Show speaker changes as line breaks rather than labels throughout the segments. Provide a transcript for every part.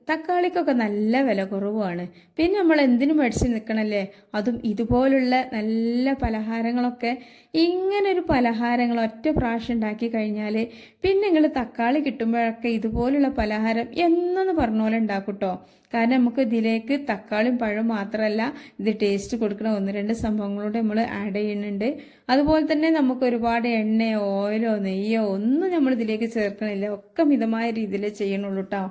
തക്കാളിക്കൊക്കെ നല്ല വില കുറവാണ്. പിന്നെ നമ്മൾ എന്തിനു മേടിച്ച് നിൽക്കണല്ലേ, അതും ഇതുപോലുള്ള നല്ല പലഹാരങ്ങളൊക്കെ. ഇങ്ങനൊരു പലഹാരങ്ങൾ ഒറ്റ പ്രാവശ്യം ഉണ്ടാക്കി കഴിഞ്ഞാൽ പിന്നെ നിങ്ങൾ തക്കാളി കിട്ടുമ്പോഴൊക്കെ ഇതുപോലുള്ള പലഹാരം എന്നൊന്ന് പറഞ്ഞ പോലെ ഉണ്ടാക്കൂട്ടോ. കാരണം നമുക്ക് ഇതിലേക്ക് തക്കാളിയും പഴവും മാത്രമല്ല, ഇത് ടേസ്റ്റ് കൊടുക്കുന്ന ഒന്ന് രണ്ട് സംഭവങ്ങളോട് നമ്മൾ ആഡ് ചെയ്യുന്നുണ്ട്. അതുപോലെ തന്നെ നമുക്ക് ഒരുപാട് എണ്ണയോ ഓയിലോ നെയ്യോ ഒന്നും നമ്മൾ ഇതിലേക്ക് ചേർക്കണില്ല, ഒക്കെ മിതമായ രീതിയിൽ ചെയ്യണുള്ളൂ കേട്ടോ.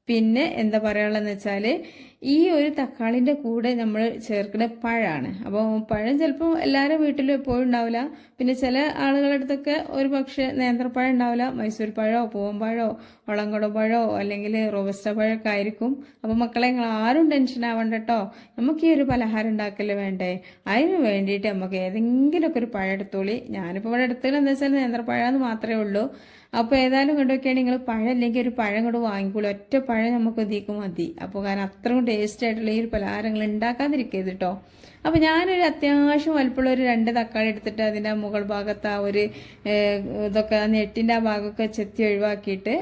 പിന്നെ എന്താ പറയാനുള്ളതെന്ന് വെച്ചാൽ ഈ ഒരു തക്കാളിൻ്റെ കൂടെ നമ്മൾ ചേർക്കുന്ന പഴമാണ്. അപ്പോൾ പഴം ചിലപ്പോൾ എല്ലാവരും വീട്ടിലും എപ്പോഴും ഉണ്ടാവില്ല. പിന്നെ ചില ആളുകളുടെ അടുത്തൊക്കെ ഒരു പക്ഷേ നേന്ത്രപ്പഴം ഉണ്ടാവില്ല, മൈസൂർ പഴമോ പൂവമ്പഴമോ ഒളങ്കട പഴമോ അല്ലെങ്കിൽ റോബസ്റ്റ പഴമൊക്കെ ആയിരിക്കും. അപ്പോൾ മക്കളെ നിങ്ങൾ ആരും ടെൻഷൻ ആവണ്ട കേട്ടോ. നമുക്ക് ഈ ഒരു പലഹാരം ഉണ്ടാക്കല് വേണ്ടേ, അതിന് വേണ്ടിയിട്ട് നമുക്ക് ഏതെങ്കിലുമൊക്കെ ഒരു പഴം എടുത്തോളി. ഞാനിപ്പോൾ ഇവിടെ എടുത്തത് എന്താ വെച്ചാൽ നേന്ത്രപ്പഴം മാത്രമേ ഉള്ളൂ. അപ്പോൾ ഏതായാലും കൊണ്ടൊക്കെയാണ് നിങ്ങൾ പഴം അല്ലെങ്കിൽ ഒരു പഴം കൊണ്ട് വാങ്ങിക്കോളൂ. ഒറ്റ പഴം നമുക്ക് ഇതിക്കും മതി. അപ്പോൾ കാരണം അത്രയും ടേസ്റ്റ് ആയിട്ടുള്ള ഈ ഒരു പലഹാരങ്ങൾ ഉണ്ടാക്കാതിരിക്കരുത് കേട്ടോ. അപ്പോൾ ഞാനൊരു അത്യാവശ്യം വലുപ്പമുള്ള ഒരു 2 തക്കാളി എടുത്തിട്ട് അതിൻ്റെ മുകൾ ഭാഗത്ത് ആ ഒരു ഇതൊക്കെ നെട്ടിൻ്റെ ആ ഭാഗമൊക്കെ ചെത്തി ഒഴിവാക്കിയിട്ട്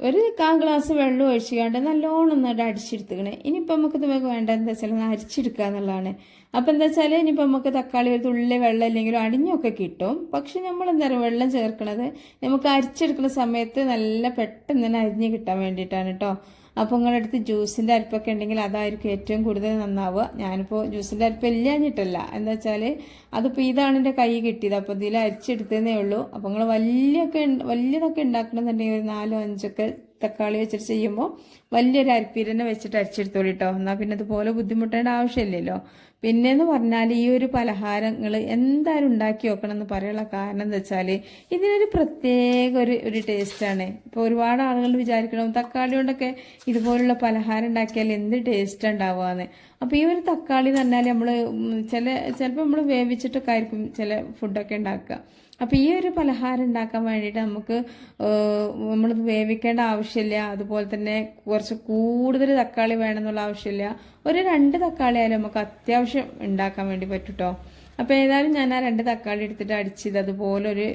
ഒരു 1/4 ഗ്ലാസ് വെള്ളം ഒഴിച്ചുകൊണ്ട് നല്ലോണം ഒന്നിട്ട് അടിച്ചെടുത്തുക്കണേ. ഇനിയിപ്പോൾ നമുക്ക് നമുക്ക് വേണ്ടത് എന്താ വെച്ചാൽ അരിച്ചെടുക്കുക എന്നുള്ളതാണ്. അപ്പോൾ എന്താ വെച്ചാൽ ഇനിയിപ്പോൾ നമുക്ക് തക്കാളി ഒരു തുള്ളി വെള്ളം ഇല്ലെങ്കിലും അടിഞ്ഞൊക്കെ കിട്ടും. പക്ഷെ നമ്മൾ എന്താ പറയുക, വെള്ളം ചേർക്കണത് നമുക്ക് അരിച്ചെടുക്കുന്ന സമയത്ത് നല്ല പെട്ടെന്ന് തന്നെ അരിഞ്ഞ് കിട്ടാൻ വേണ്ടിയിട്ടാണ് കേട്ടോ. അപ്പോൾ നിങ്ങളുടെ അടുത്ത് ജ്യൂസിൻ്റെ അരിപ്പൊക്കെ ഉണ്ടെങ്കിൽ അതായിരിക്കും ഏറ്റവും കൂടുതൽ നന്നാവുക. ഞാനിപ്പോൾ ജ്യൂസിൻ്റെ അരിപ്പ് ഇല്ലാഞ്ഞിട്ടല്ല, എന്താ വെച്ചാൽ അതിപ്പോൾ ഇതാണ് എൻ്റെ കൈ കിട്ടിയത്. അപ്പോൾ ഇതിൽ അരിച്ചെടുത്തതേ ഉള്ളൂ. അപ്പോൾ നിങ്ങൾ വലിയതൊക്കെ ഉണ്ടാക്കണമെന്നുണ്ടെങ്കിൽ ഒരു 4-5 തക്കാളി വെച്ചിട്ട് ചെയ്യുമ്പോൾ വലിയൊരു അരിപ്പീര് തന്നെ വെച്ചിട്ട് അരിച്ചെടുത്തോളൂ കേട്ടോ. എന്നാൽ പിന്നെ ഇതുപോലെ ബുദ്ധിമുട്ടേണ്ട ആവശ്യമില്ലല്ലോ. പിന്നെയെന്ന് പറഞ്ഞാൽ ഈ ഒരു പലഹാരങ്ങൾ എന്തായാലും ഉണ്ടാക്കി വെക്കണം എന്ന് പറയാനുള്ള കാരണം എന്താ വെച്ചാൽ ഇതിനൊരു പ്രത്യേക ഒരു ടേസ്റ്റാണ്. ഇപ്പോൾ ഒരുപാട് ആളുകൾ വിചാരിക്കണം തക്കാളി കൊണ്ടൊക്കെ ഇതുപോലുള്ള പലഹാരം ഉണ്ടാക്കിയാൽ എന്ത് ടേസ്റ്റ് ഉണ്ടാവുകയെന്ന്. അപ്പോൾ ഈ ഒരു തക്കാളി എന്ന് പറഞ്ഞാൽ നമ്മൾ ചിലപ്പോൾ നമ്മൾ വേവിച്ചിട്ടൊക്കെ ആയിരിക്കും ചില ഫുഡൊക്കെ ഉണ്ടാക്കുക. അപ്പോൾ ഈ ഒരു പലഹാരം ഉണ്ടാക്കാൻ വേണ്ടിയിട്ട് നമുക്ക് നമ്മൾ വേവിക്കേണ്ട ആവശ്യമില്ല. അതുപോലെ തന്നെ കുറച്ച് കൂടുതൽ തക്കാളി വേണമെന്നുള്ള ആവശ്യമില്ല. ഒരു 2 തക്കാളി ആയാലും നമുക്ക് അത്യാവശ്യം ഉണ്ടാക്കാൻ വേണ്ടി പറ്റും കേട്ടോ. അപ്പോൾ ഏതായാലും ഞാൻ ആ 2 തക്കാളി എടുത്തിട്ട് അടിച്ചത് അതുപോലെ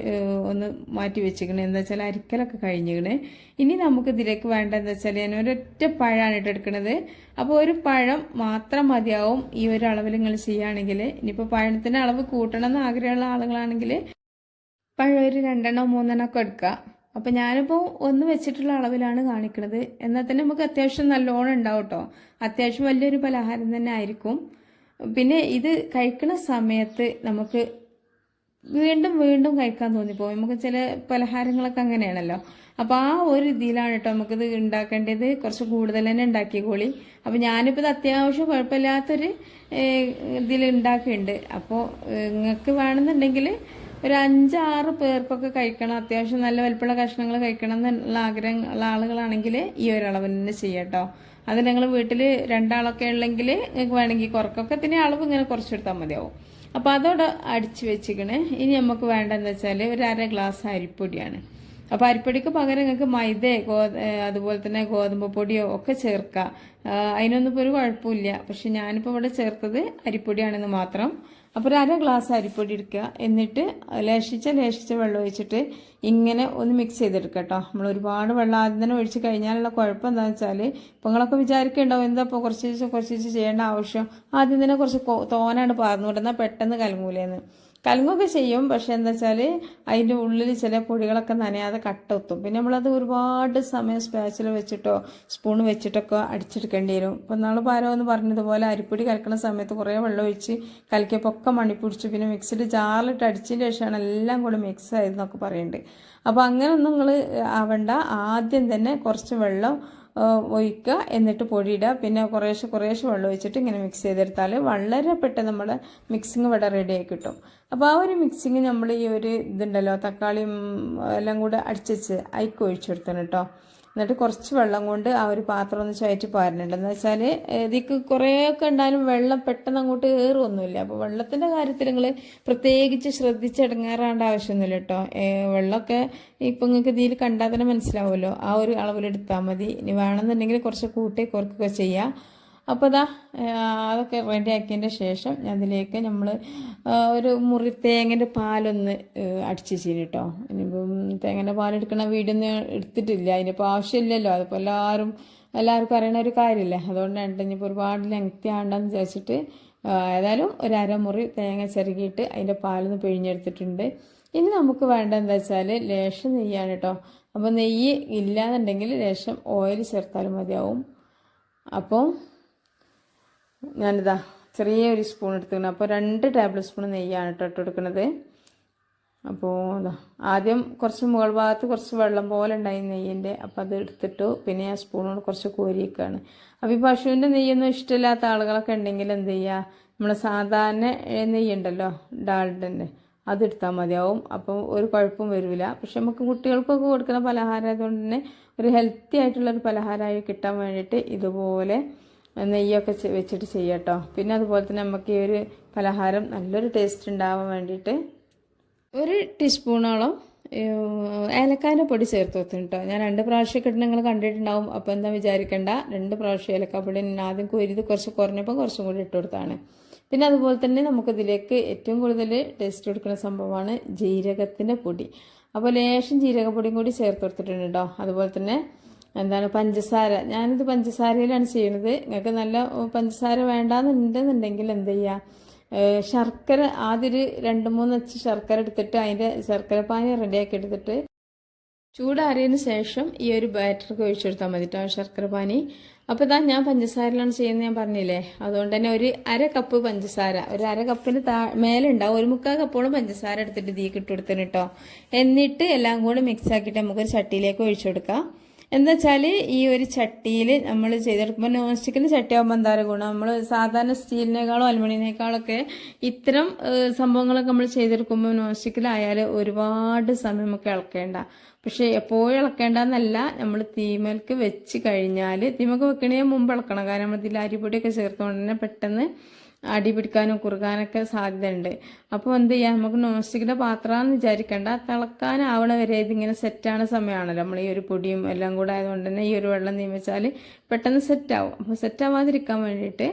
ഒന്ന് മാറ്റി വെച്ചിരിക്കണേ. എന്താ വെച്ചാൽ അരിക്കലൊക്കെ കഴിഞ്ഞിരിക്കണേ. ഇനി നമുക്ക് ഇതിലേക്ക് വേണ്ട എന്താ വെച്ചാൽ ഞാൻ ഒരൊറ്റ പഴമാണ് ഇട്ടെടുക്കുന്നത്. അപ്പോൾ ഒരു പഴം മാത്രം മതിയാവും ഈ ഒരു അളവിൽ നിങ്ങൾ ചെയ്യുകയാണെങ്കിൽ. ഇനിയിപ്പോൾ പഴത്തിൻ്റെ അളവ് കൂട്ടണം എന്ന് ആഗ്രഹമുള്ള ആളുകളാണെങ്കിൽ പഴം ഒരു 2-3 ഒക്കെ എടുക്കുക. അപ്പം ഞാനിപ്പോൾ ഒന്ന് വെച്ചിട്ടുള്ള അളവിലാണ് കാണിക്കുന്നത്. എന്നാൽ തന്നെ നമുക്ക് അത്യാവശ്യം നല്ലോണം ഉണ്ടാവും കേട്ടോ. അത്യാവശ്യം വലിയൊരു പലഹാരം തന്നെ ആയിരിക്കും. പിന്നെ ഇത് കഴിക്കുന്ന സമയത്ത് നമുക്ക് വീണ്ടും വീണ്ടും കഴിക്കാൻ തോന്നിപ്പോകും. നമുക്ക് ചില പലഹാരങ്ങളൊക്കെ അങ്ങനെയാണല്ലോ. അപ്പോൾ ആ ഒരു ഇതിലാണ് കേട്ടോ നമുക്കിത് ഉണ്ടാക്കേണ്ടത്. കുറച്ച് കൂടുതൽ തന്നെ ഉണ്ടാക്കിക്കോളി. അപ്പോൾ ഞാനിപ്പോൾ ഇത് അത്യാവശ്യം കുഴപ്പമില്ലാത്തൊരു ഇതിൽ ഉണ്ടാക്കിയിട്ടുണ്ട്. അപ്പോൾ നിങ്ങൾക്ക് വേണമെന്നുണ്ടെങ്കിൽ ഒരു 5-6 പേർക്കൊക്കെ കഴിക്കണം, അത്യാവശ്യം നല്ല വലിപ്പമുള്ള കഷ്ണങ്ങൾ കഴിക്കണം എന്നുള്ള ആഗ്രഹമുള്ള ആളുകളാണെങ്കിൽ ഈ ഒരു അളവിൽ തന്നെ ചെയ്യാം കേട്ടോ. അത് നിങ്ങൾ വീട്ടിൽ 2 ആളൊക്കെ ഉള്ളെങ്കിൽ നിങ്ങൾക്ക് വേണമെങ്കിൽ കുറക്കൊക്കെ തന്നെ അളവ് ഇങ്ങനെ കുറച്ചെടുത്താൽ മതിയാവും. അപ്പോൾ അതോടെ അടിച്ച് വെച്ചിക്കണേ. ഇനി നമുക്ക് വേണ്ടതെന്ന് വെച്ചാൽ ഒരു 1/2 ഗ്ലാസ് അരിപ്പൊടിയാണ്. അപ്പോൾ അരിപ്പൊടിക്ക് പകരം നിങ്ങൾക്ക് മൈദ അതുപോലെ തന്നെ ഗോതമ്പ് പൊടിയോ ഒക്കെ ചേർക്കാം. അതിനൊന്നും ഇപ്പോൾ ഒരു കുഴപ്പമില്ല. പക്ഷെ ഞാനിപ്പോൾ ഇവിടെ ചേർത്തത് അരിപ്പൊടിയാണെന്ന് മാത്രം. അപ്പോൾ ഒരു 1/2 ഗ്ലാസ് അരിപ്പൊടി എടുക്കുക. എന്നിട്ട് ലേശിച്ച വെള്ളം ഒഴിച്ചിട്ട് ഇങ്ങനെ ഒന്ന് മിക്സ് ചെയ്തെടുക്കുക കേട്ടോ. നമ്മൾ ഒരുപാട് വെള്ളം ആദ്യം തന്നെ ഒഴിച്ച് കഴിഞ്ഞാലുള്ള കുഴപ്പം എന്താണെന്ന് വെച്ചാൽ ഇപ്പോൾ നിങ്ങളൊക്കെ വിചാരിക്കുന്നുണ്ടാവും എന്താ ഇപ്പോൾ കുറച്ച് ചെയ്യേണ്ട ആവശ്യം, ആദ്യം തന്നെ കുറച്ച് തോനാണ് പാർന്നു വിടുന്നാൽ പെട്ടെന്ന് കലങ്ങൂലേന്ന്. കലങ്ങൊക്കെ ചെയ്യും, പക്ഷെ എന്താ വെച്ചാൽ അതിൻ്റെ ഉള്ളിൽ ചില പൊടികളൊക്കെ നനയാതെ കട്ടെത്തും. പിന്നെ നമ്മളത് ഒരുപാട് സമയം സ്പാച്ചിൽ വെച്ചിട്ടോ സ്പൂൺ വെച്ചിട്ടൊക്കെ അടിച്ചെടുക്കേണ്ടി വരും. ഇപ്പം നാൾ പാരോ എന്ന് പറഞ്ഞതുപോലെ അരിപ്പൊടി കലക്കുന്ന സമയത്ത് കുറേ വെള്ളം ഒഴിച്ച് കലക്കിയപ്പോൾ ഒക്കെ മണി പിടിച്ചു. പിന്നെ മിക്സിയിൽ ജാറിലിട്ട് അടിച്ചതിന് ശേഷമാണ് എല്ലാം കൂടെ മിക്സ് ആയതെന്നൊക്കെ പറയുന്നുണ്ട്. അപ്പോൾ അങ്ങനെയൊന്നും നിങ്ങൾ ആവണ്ട. ആദ്യം തന്നെ കുറച്ച് വെള്ളം ഒഴിക്കുക, എന്നിട്ട് പൊടിയിടുക, പിന്നെ കുറേശ്ശെ വെള്ളം ഒഴിച്ചിട്ട് ഇങ്ങനെ മിക്സ് ചെയ്തെടുത്താൽ വളരെ പെട്ടെന്ന് നമ്മുടെ മിക്സിങ് ഇവിടെ റെഡി ആയി കിട്ടും. അപ്പോൾ ആ ഒരു മിക്സിങ് നമ്മൾ ഈ ഒരു ഇതുണ്ടല്ലോ തക്കാളിയും എല്ലാം കൂടെ അടിച്ച് അയക്ക് ഒഴിച്ചെടുത്തണം കേട്ടോ. എന്നിട്ട് കുറച്ച് വെള്ളം കൊണ്ട് ആ ഒരു പാത്രം ഒന്ന് ചുവറ്റി പാരുന്നുണ്ട്. എന്ന് വെച്ചാൽ ഇതിക്ക് കുറേയൊക്കെ ഉണ്ടായാലും വെള്ളം പെട്ടെന്ന് അങ്ങോട്ട് കയറുമൊന്നുമില്ല. അപ്പോൾ വെള്ളത്തിൻ്റെ കാര്യത്തിൽ നിങ്ങൾ പ്രത്യേകിച്ച് ശ്രദ്ധിച്ചെടുങ്ങാറാണ്ട ആവശ്യമൊന്നുമില്ല കേട്ടോ. വെള്ളമൊക്കെ ഇപ്പം നിങ്ങൾക്ക് ഇതിൽ കണ്ടാൽ തന്നെ മനസ്സിലാവുമല്ലോ. ആ ഒരു അളവിലെടുത്താൽ മതി. ഇനി വേണമെന്നുണ്ടെങ്കിൽ കുറച്ച് കൂട്ടി കുറയ്ക്കുകയൊക്കെ ചെയ്യാം. അപ്പോൾ അതൊക്കെ റെഡിയാക്കിയതിൻ്റെ ശേഷം അതിലേക്ക് നമ്മൾ ഒരു മുറി തേങ്ങൻ്റെ പാലൊന്ന് അടിച്ച് വെച്ചിന് കേട്ടോ. ഇനിയിപ്പം തേങ്ങൻ്റെ പാലെടുക്കണ വീഡിയോ ഒന്നും എടുത്തിട്ടില്ല, അതിനിപ്പോൾ ആവശ്യമില്ലല്ലോ. അതിപ്പോൾ എല്ലാവരും എല്ലാവർക്കും അറിയണ ഒരു കാര്യമില്ലേ. അതുകൊണ്ടാണ് ഇനിയിപ്പോൾ ഒരുപാട് ലെങ്തി ആണ്ടെന്ന് വിചാരിച്ചിട്ട് ഏതായാലും ഒരു അരമുറി തേങ്ങ ചിരകിയിട്ട് അതിൻ്റെ പാലൊന്ന് പിഴിഞ്ഞെടുത്തിട്ടുണ്ട്. ഇനി നമുക്ക് വേണ്ട എന്താ വെച്ചാൽ ലേശം നെയ്യാണ് കേട്ടോ. അപ്പോൾ നെയ്യ് ഇല്ലാന്നുണ്ടെങ്കിൽ ലേശം ഓയിൽ ചേർത്താലും മതിയാവും. അപ്പോൾ ഞാനിതാ ചെറിയൊരു സ്പൂൺ എടുത്തിട്ടുണ്ട്. അപ്പോൾ 2 ടേബിൾ സ്പൂൺ നെയ്യാണ് കേട്ടോ ഇട്ട് കൊടുക്കുന്നത്. അപ്പോൾ ആദ്യം കുറച്ച് മുകൾ ഭാഗത്ത് കുറച്ച് വെള്ളം പോലെ ഉണ്ടായി നെയ്യിൻ്റെ. അപ്പോൾ അത് എടുത്തിട്ടു. പിന്നെ ആ സ്പൂണോട് കുറച്ച് കോരിയൊക്കെയാണ്. അപ്പോൾ ഈ പശുവിൻ്റെ നെയ്യൊന്നും ഇഷ്ടമില്ലാത്ത ആളുകളൊക്കെ ഉണ്ടെങ്കിൽ എന്ത് ചെയ്യുക, നമ്മൾ സാധാരണ നെയ്യുണ്ടല്ലോ ഡാൽഡൻ്റെ, അതെടുത്താൽ മതിയാവും. അപ്പോൾ ഒരു കുഴപ്പം വരില്ല. പക്ഷെ നമുക്ക് കുട്ടികൾക്കൊക്കെ കൊടുക്കുന്ന പലഹാരം ആയതുകൊണ്ട് തന്നെ ഒരു ഹെൽത്തി ആയിട്ടുള്ളൊരു പലഹാരമായി കിട്ടാൻ വേണ്ടിയിട്ട് ഇതുപോലെ നെയ്യൊക്കെ വെച്ചിട്ട് ചെയ്യാം കേട്ടോ. പിന്നെ അതുപോലെ തന്നെ നമുക്ക് ഈ ഒരു പലഹാരം നല്ലൊരു ടേസ്റ്റ് ഉണ്ടാവാൻ വേണ്ടിയിട്ട് 1 ടീസ്പൂണോളം ഏലക്കാൻ്റെ പൊടി ചേർത്ത് വെച്ചിട്ടുണ്ട് കേട്ടോ. ഞാൻ 2 പ്രാവശ്യമൊക്കെ ഇട്ട് നിങ്ങൾ കണ്ടിട്ടുണ്ടാവും. അപ്പോൾ എന്താ വിചാരിക്കേണ്ട, 2 പ്രാവശ്യം ഏലക്കാപ്പൊടി ഞാൻ ആദ്യം കോരിത് കുറച്ച് കുറഞ്ഞപ്പോൾ കുറച്ചും കൂടി ഇട്ട് കൊടുത്താണ്. പിന്നെ അതുപോലെ തന്നെ നമുക്കിതിലേക്ക് ഏറ്റവും കൂടുതൽ ടേസ്റ്റ് കൊടുക്കുന്ന സംഭവമാണ് ജീരകത്തിൻ്റെ പൊടി. അപ്പോൾ ലേശം ജീരകപ്പൊടിയും കൂടി ചേർത്ത് കൊടുത്തിട്ടുണ്ട് കേട്ടോ. അതുപോലെ തന്നെ പഞ്ചസാര, ഞാനിത് പഞ്ചസാരയിലാണ് ചെയ്യുന്നത്. നിങ്ങൾക്ക് നല്ല പഞ്ചസാര വേണ്ടാന്നുണ്ടെന്നുണ്ടെങ്കിൽ എന്ത് ചെയ്യുക, ശർക്കര ആദ്യം 2-3 അച്ച് ശർക്കര എടുത്തിട്ട് അതിൻ്റെ ശർക്കര പാനി റെഡിയാക്കി എടുത്തിട്ട് ചൂടാറിയതിന് ശേഷം ഈ ഒരു ബാറ്റർക്ക് ഒഴിച്ചെടുത്താൽ മതി കേട്ടോ ശർക്കര പാനി. അപ്പോൾ ഇതാ ഞാൻ പഞ്ചസാരയിലാണ് ചെയ്യുന്നത്, ഞാൻ പറഞ്ഞില്ലേ. അതുകൊണ്ട് തന്നെ ഒരു 1/2 കപ്പ് പഞ്ചസാര, ഒരു 1/2 കപ്പിന് മേലെ ഉണ്ടാവും, 1/4 കപ്പോളം പഞ്ചസാര എടുത്തിട്ട് ഇതിലേക്ക് ഇട്ട് കൊടുത്തിന് കേട്ടോ. എന്നിട്ട് എല്ലാം കൂടി മിക്സ് ആക്കിയിട്ട് നമുക്കൊരു ചട്ടിയിലേക്ക് ഒഴിച്ചു കൊടുക്കാം. എന്താ വെച്ചാൽ ഈ ഒരു ചട്ടിയിൽ നമ്മൾ ചെയ്തെടുക്കുമ്പോൾ നോൺ സ്റ്റിക്കിൻ്റെ ചട്ടിയാകുമ്പോൾ എന്താ പറയുക ഗുണം, നമ്മൾ സാധാരണ സ്റ്റീലിനേക്കാളും അലുമിനിയനേക്കാളൊക്കെ ഇത്തരം സംഭവങ്ങളൊക്കെ നമ്മൾ ചെയ്തെടുക്കുമ്പോൾ നോൺ സ്റ്റിക്കിലായാൽ ഒരുപാട് സമയം നമുക്ക് ഇളക്കേണ്ട. പക്ഷേ എപ്പോഴും ഇളക്കേണ്ടെന്നല്ല, നമ്മൾ തീമേൽക്ക് വെച്ച് കഴിഞ്ഞാൽ തീമൊക്കെ വെക്കണേ മുമ്പ് ഇളക്കണം. കാരണം നമ്മൾ ഇതിൽ അരിപ്പൊടിയൊക്കെ ചേർത്തുകൊണ്ട് തന്നെ പെട്ടെന്ന് അടി പിടിക്കാനും കുറുകാനൊക്കെ സാധ്യതയുണ്ട്. അപ്പോൾ എന്ത് ചെയ്യാം, നമുക്ക് നോൺ സ്റ്റിക്കിൻ്റെ പാത്രമാണെന്ന് വിചാരിക്കേണ്ട, തിളക്കാനാവണ വരെ ഇതിങ്ങനെ സെറ്റാണ് സമയമാണല്ലോ. നമ്മൾ ഈ ഒരു പൊടിയും എല്ലാം കൂടെ ആയതുകൊണ്ട് തന്നെ ഈ ഒരു വെള്ളം തീമിച്ചാൽ പെട്ടെന്ന് സെറ്റാവും. അപ്പോൾ സെറ്റാവാതിരിക്കാൻ വേണ്ടിയിട്ട്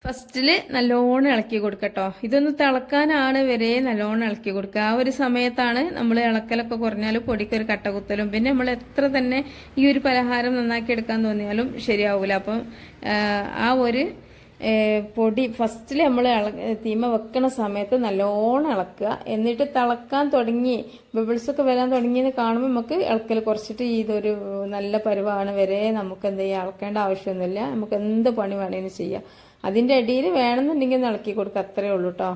ഫസ്റ്റിൽ നല്ലോണം ഇളക്കി കൊടുക്കട്ടോ. ഇതൊന്ന് തിളക്കാനാണ് വരെ നല്ലോണം ഇളക്കി കൊടുക്കുക. ആ ഒരു സമയത്താണ് നമ്മൾ ഇളക്കലൊക്കെ കുറഞ്ഞാൽ പൊടിക്കൊരു കട്ട കുത്തലും, പിന്നെ നമ്മൾ എത്ര തന്നെ ഈ ഒരു പലഹാരം നന്നാക്കി എടുക്കാൻ തോന്നിയാലും ശരിയാവൂല. അപ്പം ആ ഒരു പൊടി ഫസ്റ്റിൽ നമ്മൾ തീമ വെക്കണ സമയത്ത് നല്ലോണം ഇളക്കുക. എന്നിട്ട് തിളക്കാൻ തുടങ്ങി ബബിൾസൊക്കെ വരാൻ തുടങ്ങിയെന്ന് കാണുമ്പോൾ നമുക്ക് ഇളക്കൽ കുറച്ചിട്ട് ഇതൊരു നല്ല പരുവാണ് വരെ നമുക്ക് എന്ത് ചെയ്യുക, ഇളക്കേണ്ട ആവശ്യമൊന്നുമില്ല. നമുക്ക് എന്ത് പണി വേണമെങ്കിലും ചെയ്യാം. അതിൻ്റെ ഇടയിൽ വേണമെന്നുണ്ടെങ്കിൽ ഒന്ന് ഇളക്കി കൊടുക്കുക, അത്രയേ ഉള്ളൂ കേട്ടോ.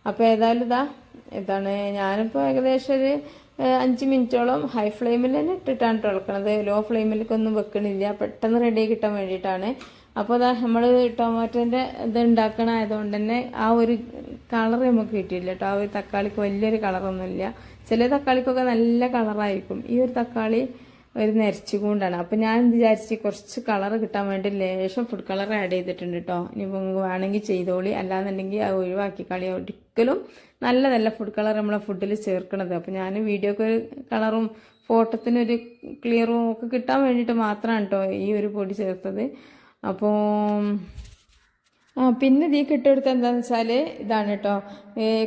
അപ്പോൾ ഏതായാലും ഞാനിപ്പോൾ ഏകദേശം ഒരു 5 മിനിറ്റോളം ഹൈ ഫ്ലെയിമിൽ തന്നെ ഇട്ടിട്ടാണ് ഇളക്കണത്. ലോ ഫ്ലെയിമിലേക്കൊന്നും വെക്കണില്ല, പെട്ടെന്ന് റെഡി കിട്ടാൻ വേണ്ടിയിട്ടാണ്. അപ്പോൾ നമ്മൾ ടൊമാറ്റോൻ്റെ ഇത് ഉണ്ടാക്കണമായതുകൊണ്ട് തന്നെ ആ ഒരു കളർ നമുക്ക് കിട്ടിയില്ല കേട്ടോ. ആ ഒരു തക്കാളിക്ക് വലിയൊരു കളറൊന്നുമില്ല. ചില തക്കാളിക്കൊക്കെ നല്ല കളറായിരിക്കും, ഈ ഒരു തക്കാളി ഒരു നരച്ചുകൊണ്ടാണ്. അപ്പം ഞാൻ വിചാരിച്ച് കുറച്ച് കളർ കിട്ടാൻ വേണ്ടി ലേശം ഫുഡ് കളർ ആഡ് ചെയ്തിട്ടുണ്ട് കേട്ടോ. ഇനിയിപ്പോൾ നിങ്ങൾക്ക് വേണമെങ്കിൽ ചെയ്തോളി, അല്ലാന്നുണ്ടെങ്കിൽ അത് ഒഴിവാക്കി കളി. ഒരിക്കലും നല്ലതല്ല ഫുഡ് കളർ നമ്മളെ ഫുഡിൽ ചേർക്കണത്. അപ്പം ഞാൻ വീഡിയോക്ക് ഒരു കളറും ഫോട്ടോത്തിനൊരു ക്ലിയറും ഒക്കെ കിട്ടാൻ വേണ്ടിയിട്ട് മാത്രമാണ് കേട്ടോ ഈ ഒരു പൊടി ചേർത്തത്. അപ്പോൾ പിന്നെ ഇതിലേക്ക് ഇട്ടെടുത്ത് എന്താണെന്ന് വെച്ചാൽ ഇതാണ് കേട്ടോ,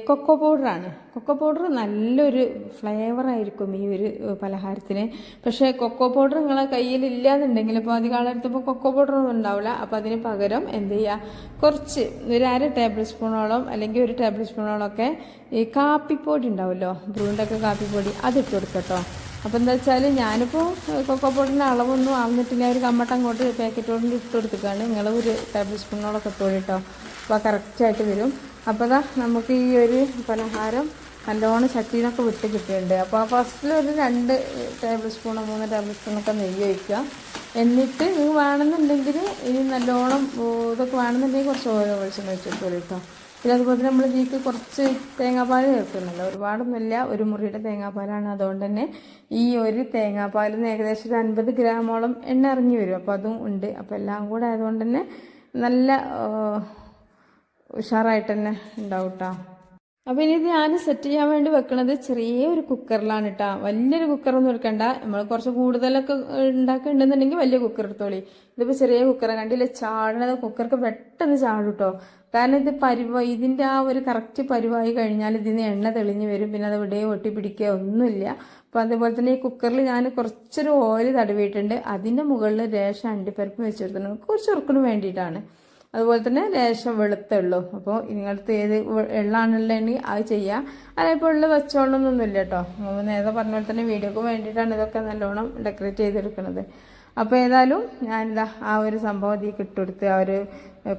കൊക്കോ പൗഡറാണ്. കൊക്കോ പൗഡർ നല്ലൊരു ഫ്ലേവറായിരിക്കും ഈ ഒരു പലഹാരത്തിന്. പക്ഷേ കൊക്കോ പൗഡർ നിങ്ങളെ കയ്യിലില്ല എന്നുണ്ടെങ്കിൽ ഇപ്പോൾ അധികം ആളെടുത്തപ്പോൾ കൊക്കോ പൗഡറൊന്നും ഉണ്ടാവില്ല. അപ്പോൾ അതിന് പകരം എന്ത് ചെയ്യുക, കുറച്ച് ഒരു 1/2 ടേബിൾ സ്പൂണോളം അല്ലെങ്കിൽ 1 ടേബിൾ സ്പൂണോളമൊക്കെ ഈ കാപ്പിപ്പൊടി ഉണ്ടാവുമല്ലോ, ബ്രൂണ്ടൊക്കെ കാപ്പിപ്പൊടി, അതിട്ട് കൊടുക്കട്ടോ. അപ്പോൾ എന്താ വെച്ചാൽ ഞാനിപ്പോൾ കൊക്കോ പൗഡറിൻ്റെ അളവൊന്നും ആവുന്നിട്ടില്ല, ഒരു കമ്മട്ടം അങ്ങോട്ട് പാക്കറ്റോട് ഇട്ട് കൊടുത്തിട്ടാണ്. നിങ്ങൾ 1 ടേബിൾ സ്പൂണോളൊക്കെ ഇട്ടോളൂ കേട്ടോ. അപ്പോൾ കറക്റ്റായിട്ട് വരും. അപ്പോൾ നമുക്ക് ഈ ഒരു പലഹാരം നല്ലോണം ചട്ടിയിലൊക്കെ വിട്ട് കിട്ടിയിട്ടുണ്ട്. അപ്പോൾ ഫസ്റ്റിൽ ഒരു 2 ടേബിൾ സ്പൂണോ 3 ടേബിൾ സ്പൂണൊക്കെ നെയ്യ് ഒഴിക്കുക. എന്നിട്ട് നിങ്ങൾ വേണമെന്നുണ്ടെങ്കിൽ ഇനി നല്ലോണം ഇതൊക്കെ വേണമെന്നുണ്ടെങ്കിൽ കുറച്ച് ഓരോ വെളിച്ചെണ്ണ വെച്ചിട്ട് കേട്ടോ. പിന്നെ അതുപോലെ തന്നെ നമ്മൾ ഇതിലേക്ക് കുറച്ച് തേങ്ങാപ്പാൽ ചേർക്കുന്നുണ്ട്, ഒരുപാടൊന്നുമില്ല, 1 മുറിയുടെ തേങ്ങാപ്പാലാണ്. അതുകൊണ്ട് തന്നെ ഈ ഒരു തേങ്ങാപ്പാലിൽ നിന്ന് ഏകദേശം ഒരു 50 ഗ്രാമോളം എണ്ണ ഇറങ്ങി വരും. അപ്പോൾ അതും ഉണ്ട്. അപ്പോൾ എല്ലാം കൂടെ ആയതുകൊണ്ട് തന്നെ നല്ല ഉഷാറായിട്ട് തന്നെ ഉണ്ടാവും കേട്ടോ. അപ്പോൾ ഇനി ഇത് ഞാൻ സെറ്റ് ചെയ്യാൻ വേണ്ടി വെക്കണത് ചെറിയൊരു കുക്കറിലാണ് കേട്ടോ. വലിയൊരു കുക്കറൊന്നും എടുക്കണ്ട, നമ്മൾ കുറച്ച് കൂടുതലൊക്കെ ഉണ്ടാക്കുന്നുണ്ടെന്നുണ്ടെങ്കിൽ വലിയ കുക്കർ എടുത്തോളി. ഇതിപ്പോൾ ചെറിയ കുക്കറെ കണ്ടില്ല, ചാടണത് കുക്കർക്ക് പെട്ടെന്ന് ചാടും കേട്ടോ. കാരണം ഇത് ഇതിൻ്റെ ആ ഒരു കറക്റ്റ് പരുവായി കഴിഞ്ഞാൽ ഇതിന് എണ്ണ തെളിഞ്ഞ് വരും. പിന്നെ അത് ഇവിടെ ഒട്ടി പിടിക്കുക ഒന്നുമില്ല. അപ്പോൾ അതേപോലെ തന്നെ ഈ കുക്കറിൽ ഞാൻ കുറച്ചൊരു ഓയിൽ തടവിയിട്ടുണ്ട്. അതിൻ്റെ മുകളിൽ ലേശം അണ്ടിപ്പരിപ്പ് വെച്ച് കൊടുത്തിട്ടുണ്ട്, കുറച്ച് ഉറക്കിന് വേണ്ടിയിട്ടാണ്. അതുപോലെ തന്നെ ലേശം വെളുത്തുള്ളൂ. അപ്പോൾ നിങ്ങളടുത്ത് ഏത് എള്ളാണുള്ളതെങ്കിൽ അത് ചെയ്യുക. അല്ല ഇപ്പോൾ ഉള്ള വെച്ചോളണമെന്നൊന്നുമില്ല കേട്ടോ. നേരത്തെ പറഞ്ഞ പോലെ തന്നെ വീഡിയോക്ക് വേണ്ടിയിട്ടാണ് ഇതൊക്കെ നല്ലോണം ഡെക്കറേറ്റ് ചെയ്തെടുക്കുന്നത്. അപ്പോൾ ഏതായാലും ഞാനിതാ ആ ഒരു സംഭവം ഇതിലേക്ക് ഇട്ടുകൊടുത്ത് ആ ഒരു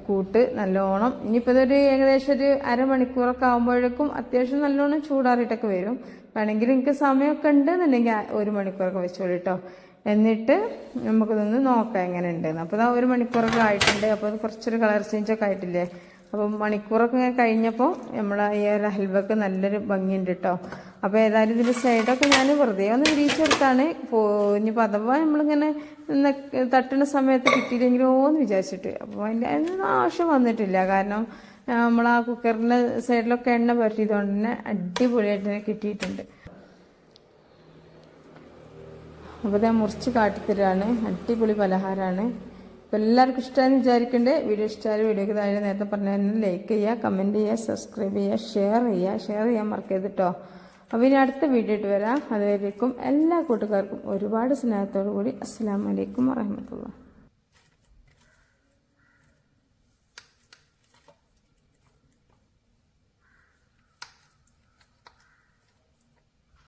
കൂട്ട് നല്ലോണം, ഇനിയിപ്പോൾ ഇതൊരു ഏകദേശം ഒരു അരമണിക്കൂറൊക്കെ ആകുമ്പോഴേക്കും അത്യാവശ്യം നല്ലോണം ചൂടാറിയിട്ടൊക്കെ വരും. വേണമെങ്കിൽ എനിക്ക് സമയമൊക്കെ ഉണ്ടെന്നുണ്ടെങ്കിൽ 1 മണിക്കൂറൊക്കെ വെച്ചോളൂ കേട്ടോ. എന്നിട്ട് നമുക്കിതൊന്ന് നോക്കാം എങ്ങനെ ഉണ്ടെന്ന്. അപ്പോൾ ഇതാ 1 മണിക്കൂറൊക്കെ ആയിട്ടുണ്ട്. അപ്പോൾ അത് കുറച്ചൊരു കളർ ചേഞ്ചൊക്കെ ആയിട്ടില്ലേ. അപ്പം മണിക്കൂറൊക്കെ ഇങ്ങനെ കഴിഞ്ഞപ്പോൾ നമ്മളെ ഈ ഒരു ഹൽവക്ക് നല്ലൊരു ഭംഗിയുണ്ട് കേട്ടോ. അപ്പോൾ ഏതായാലും ഇതിൻ്റെ സൈഡൊക്കെ ഞാൻ വെറുതെ ഒന്ന് വിരിയിച്ചു കൊടുത്താണ്. ഇനിയിപ്പോൾ അഥവാ നമ്മളിങ്ങനെ തട്ടുന്ന സമയത്ത് കിട്ടിയില്ലെങ്കിലോ എന്ന് വിചാരിച്ചിട്ട്. അപ്പോൾ അതിൻ്റെ ആവശ്യം വന്നിട്ടില്ല. കാരണം നമ്മൾ ആ കുക്കറിൻ്റെ സൈഡിലൊക്കെ എണ്ണ പറ്റിയതുകൊണ്ട് തന്നെ അടിപൊളിയായിട്ട് തന്നെ കിട്ടിയിട്ടുണ്ട്. അപ്പോൾ ഞാൻ മുറിച്ച് കാട്ടിത്തരാണ്. അടിപൊളി പലഹാരമാണ്. അപ്പോൾ എല്ലാവർക്കും ഇഷ്ടമായെന്ന് വിചാരിക്കണ്ടേ. വീഡിയോ ഇഷ്ടമായാലും വീഡിയോക്ക് താഴെ നേരത്തെ പറഞ്ഞാൽ ലൈക്ക് ചെയ്യുക, കമൻറ്റ് ചെയ്യുക, സബ്സ്ക്രൈബ് ചെയ്യുക, ഷെയർ ചെയ്യാൻ മറക്കരുത് കേട്ടോ. അപ്പോൾ ഇനി അടുത്ത വീഡിയോ ഇട്ട് വരാം. അതുവരേക്കും എല്ലാ കൂട്ടുകാർക്കും ഒരുപാട് സ്നേഹത്തോടു കൂടി അസ്സലാമു അലൈക്കും വറഹ്മത്തുള്ളാഹി.